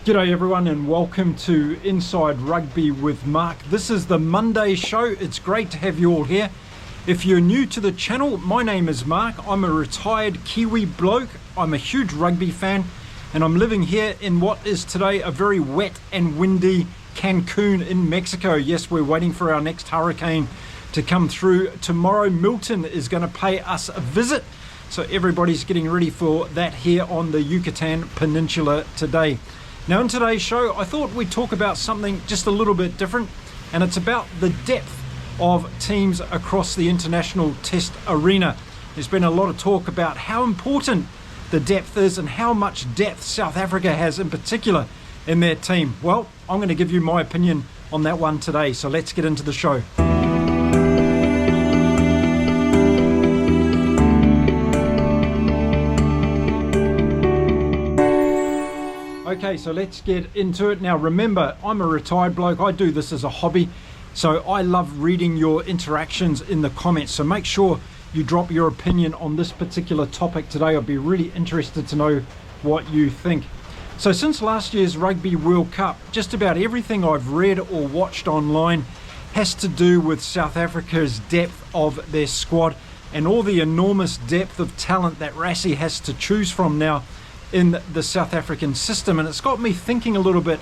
G'day everyone and welcome to Inside Rugby with Mark. This is the Monday show. It's great to have you all here. If you're new to the channel, my name is Mark. I'm a retired Kiwi bloke. I'm a huge rugby fan and I'm living here in what is today a very wet and windy Cancun in Mexico. Yes, we're waiting for our next hurricane to come through. Tomorrow Milton is going to pay us a visit. So everybody's getting ready for that here on the Yucatan Peninsula today. Now in today's show, I thought we'd talk about something just a little bit different, and it's about the depth of teams across the international test arena. There's been a lot of talk about how important the depth is and how much depth South Africa has in particular in their team. Well, I'm going to give you my opinion on that one today, so let's get into the show. Okay, so let's get into it. Now remember, I'm a retired bloke. I do this as a hobby, so I love reading your interactions in the comments. So make sure you drop your opinion on this particular topic today. I'd be really interested to know what you think. So since last year's Rugby World Cup, just about everything I've read or watched online has to do with South Africa's depth of their squad and all the enormous depth of talent that Rassie has to choose from now in the South African system. And it's got me thinking a little bit,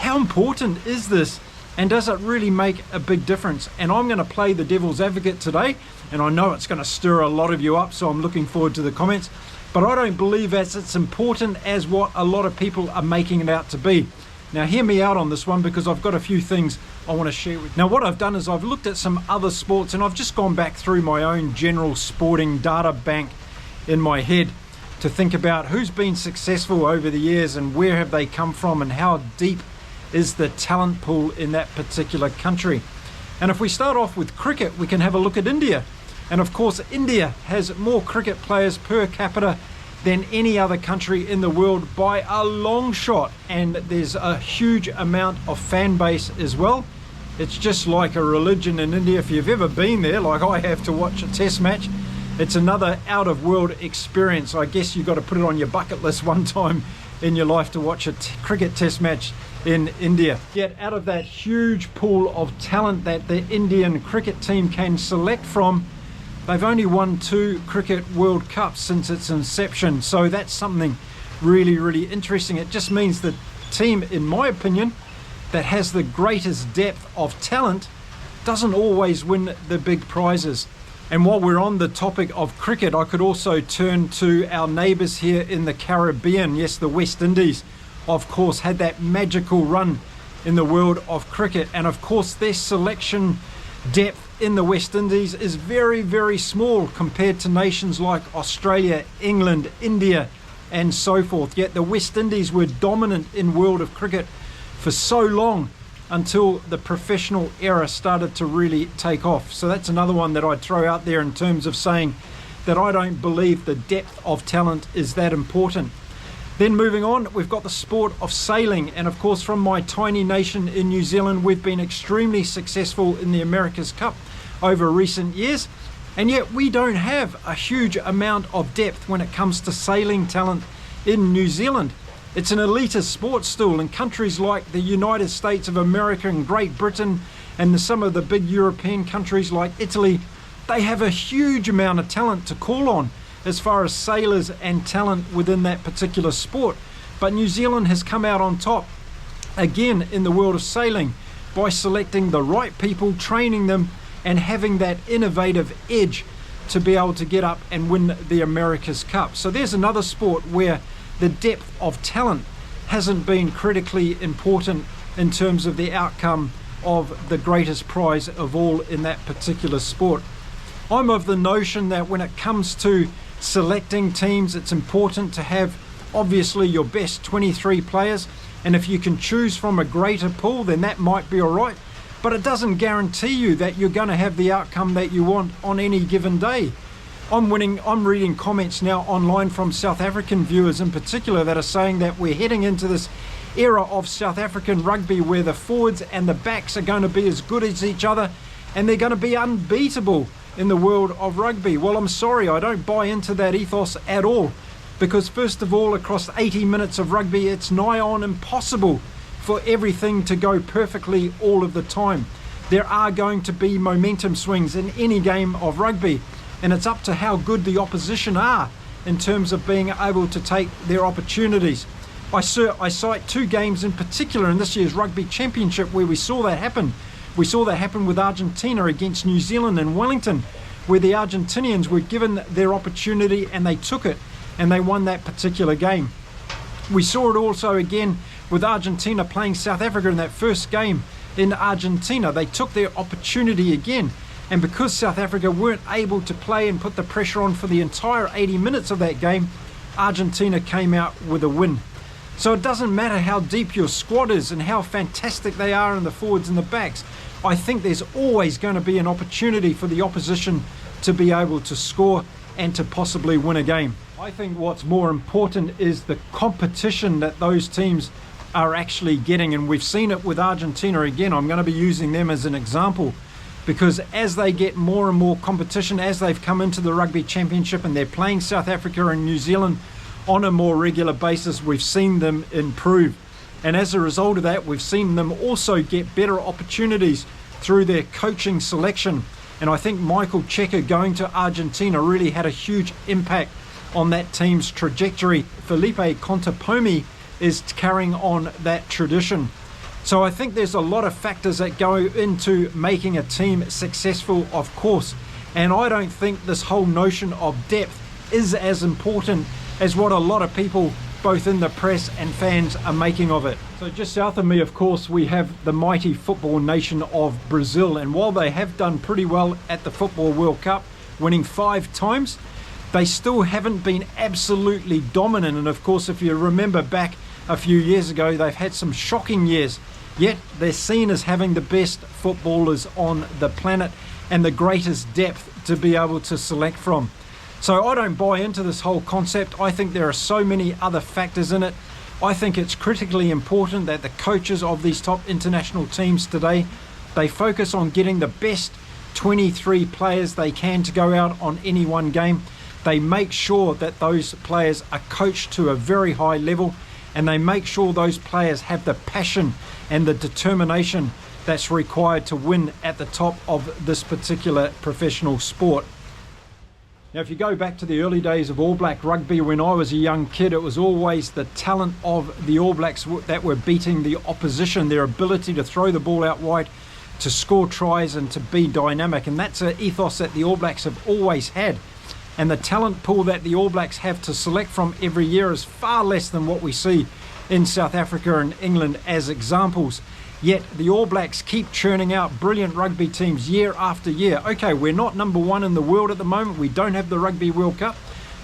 how important is this and does it really make a big difference? And I'm going to play the devil's advocate today, and I know it's going to stir a lot of you up, so I'm looking forward to the comments, but I don't believe that it's important as what a lot of people are making it out to be. Now hear me out on this one, because I've got a few things I want to share with you. Now what I've done is I've looked at some other sports and I've just gone back through my own general sporting data bank in my head to think about who's been successful over the years and where have they come from and how deep is the talent pool in that particular country. And if we start off with cricket, we can have a look at India. And of course, India has more cricket players per capita than any other country in the world by a long shot. And there's a huge amount of fan base as well. It's just like a religion in India. If you've ever been there, like I have, to watch a test match, it's another out-of-world experience. I guess you've got to put it on your bucket list one time in your life to watch a cricket test match in India. Yet out of that huge pool of talent that the Indian cricket team can select from, they've only won 2 Cricket World Cups since its inception. So that's something really, really interesting. It just means the team, in my opinion, that has the greatest depth of talent doesn't always win the big prizes. And while we're on the topic of cricket, I could also turn to our neighbours here in the Caribbean. Yes, the West Indies, of course, had that magical run in the world of cricket. And of course, their selection depth in the West Indies is very, very small compared to nations like Australia, England, India, and so forth. Yet the West Indies were dominant in world of cricket for so long, until the professional era started to really take off. So that's another one that I'd throw out there in terms of saying that I don't believe the depth of talent is that important. Then moving on, we've got the sport of sailing. And of course, from my tiny nation in New Zealand, we've been extremely successful in the America's Cup over recent years. And yet we don't have a huge amount of depth when it comes to sailing talent in New Zealand. It's an elitist sport still, and countries like the United States of America and Great Britain and some of the big European countries like Italy, they have a huge amount of talent to call on as far as sailors and talent within that particular sport. But New Zealand has come out on top again in the world of sailing by selecting the right people, training them, and having that innovative edge to be able to get up and win the America's Cup. So there's another sport where the depth of talent hasn't been critically important in terms of the outcome of the greatest prize of all in that particular sport. I'm of the notion that when it comes to selecting teams, it's important to have obviously your best 23 players, and if you can choose from a greater pool, then that might be all right, but it doesn't guarantee you that you're going to have the outcome that you want on any given day. I'm reading comments now online from South African viewers in particular that are saying that we're heading into this era of South African rugby where the forwards and the backs are going to be as good as each other and they're going to be unbeatable in the world of rugby. Well, I'm sorry, I don't buy into that ethos at all. because first of all, across 80 minutes of rugby, it's nigh on impossible for everything to go perfectly all of the time. There are going to be momentum swings in any game of rugby, and it's up to how good the opposition are in terms of being able to take their opportunities. I cite two games in particular in this year's Rugby Championship where we saw that happen. We saw that happen with Argentina against New Zealand in Wellington, where the Argentinians were given their opportunity and they took it and they won that particular game. We saw it also again with Argentina playing South Africa in that first game in Argentina. They took their opportunity again, and because South Africa weren't able to play and put the pressure on for the entire 80 minutes of that game, Argentina came out with a win. So it doesn't matter how deep your squad is and how fantastic they are in the forwards and the backs. I think there's always going to be an opportunity for the opposition to be able to score and to possibly win a game. I think what's more important is the competition that those teams are actually getting, and we've seen it with Argentina again. I'm going to be using them as an example because as they get more and more competition, as they've come into the Rugby Championship and they're playing South Africa and New Zealand on a more regular basis, we've seen them improve. And as a result of that, we've seen them also get better opportunities through their coaching selection. And I think Michael Cheika going to Argentina really had a huge impact on that team's trajectory. Felipe Contepomi is carrying on that tradition. So I think there's a lot of factors that go into making a team successful, of course. And I don't think this whole notion of depth is as important as what a lot of people, both in the press and fans, are making of it. So just south of me, of course, we have the mighty football nation of Brazil. And while they have done pretty well at the Football World Cup, winning 5 times, they still haven't been absolutely dominant. And of course, if you remember back a few years ago, they've had some shocking years, yet they're seen as having the best footballers on the planet and the greatest depth to be able to select from. So I don't buy into this whole concept. I think there are so many other factors in it. I think it's critically important that the coaches of these top international teams today, they focus on getting the best 23 players they can to go out on any one game. They make sure that those players are coached to a very high level, and they make sure those players have the passion and the determination that's required to win at the top of this particular professional sport. Now, if you go back to the early days of All Black rugby, when I was a young kid, it was always the talent of the All Blacks that were beating the opposition, their ability to throw the ball out wide, to score tries and to be dynamic. And that's an ethos that the All Blacks have always had. And the talent pool that the All Blacks have to select from every year is far less than what we see in South Africa and England as examples. Yet the All Blacks keep churning out brilliant rugby teams year after year. Okay, we're not number 1 in the world at the moment. We don't have the Rugby World Cup,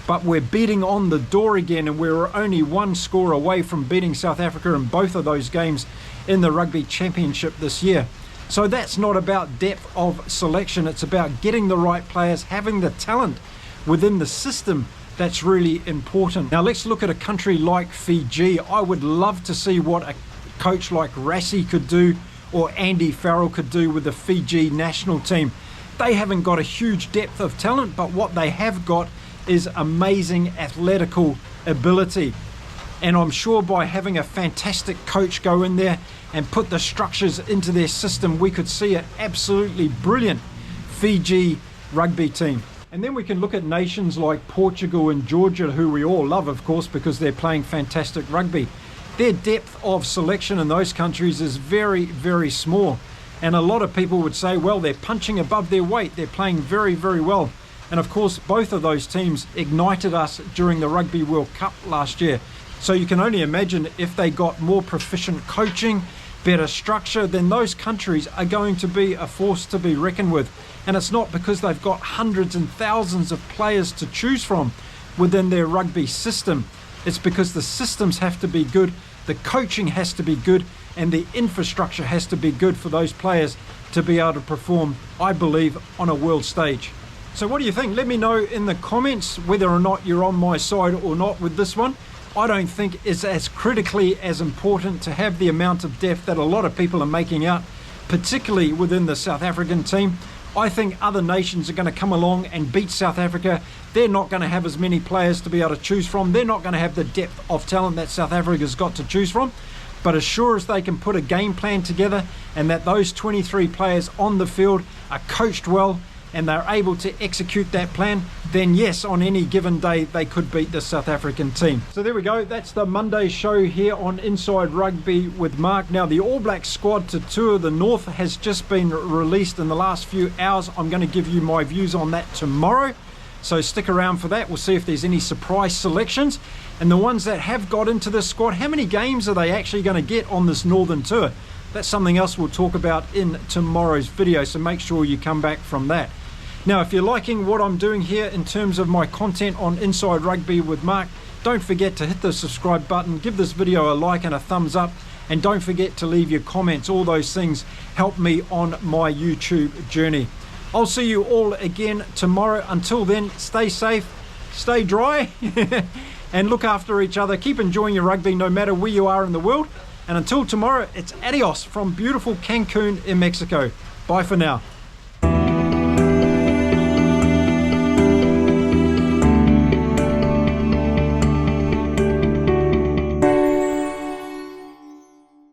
but we're beating on the door again, and we're only 1 score away from beating South Africa in both of those games in the Rugby Championship this year. So that's not about depth of selection. It's about getting the right players, having the talent within the system. That's really important. Now let's look at a country like Fiji. I would love to see what a coach like Rassie could do, or Andy Farrell could do with the Fiji national team. They haven't got a huge depth of talent, but what they have got is amazing athletical ability. And I'm sure by having a fantastic coach go in there and put the structures into their system, we could see an absolutely brilliant Fiji rugby team. And then we can look at nations like Portugal and Georgia, who we all love, of course, because they're playing fantastic rugby. Their depth of selection in those countries is very, very small. And a lot of people would say, well, they're punching above their weight. They're playing very, very well. And of course, both of those teams ignited us during the Rugby World Cup last year. So you can only imagine if they got more proficient coaching, better structure, then those countries are going to be a force to be reckoned with. And it's not because they've got hundreds and thousands of players to choose from within their rugby system. It's because the systems have to be good, the coaching has to be good, and the infrastructure has to be good for those players to be able to perform, I believe, on a world stage. So what do you think? Let me know in the comments whether or not you're on my side or not with this one. I don't think it's as critically as important to have the amount of depth that a lot of people are making out, particularly within the South African team. I think other nations are going to come along and beat South Africa. They're not going to have as many players to be able to choose from. They're not going to have the depth of talent that South Africa's got to choose from. But as sure as they can put a game plan together and that those 23 players on the field are coached well and they're able to execute that plan, then yes, on any given day they could beat the South African team. So there we go, that's the Monday show here on Inside Rugby with Mark. Now the All Blacks squad to tour the North has just been released in the last few hours. I'm going to give you my views on that tomorrow, so stick around for that. We'll see if there's any surprise selections. And the ones that have got into this squad, how many games are they actually going to get on this Northern tour? That's something else we'll talk about in tomorrow's video, so make sure you come back from that. Now, if you're liking what I'm doing here in terms of my content on Inside Rugby with Mark, don't forget to hit the subscribe button, give this video a like and a thumbs up, and don't forget to leave your comments. All those things help me on my YouTube journey. I'll see you all again tomorrow. Until then, stay safe, stay dry, and look after each other. Keep enjoying your rugby no matter where you are in the world. And until tomorrow, it's adios from beautiful Cancun in Mexico. Bye for now.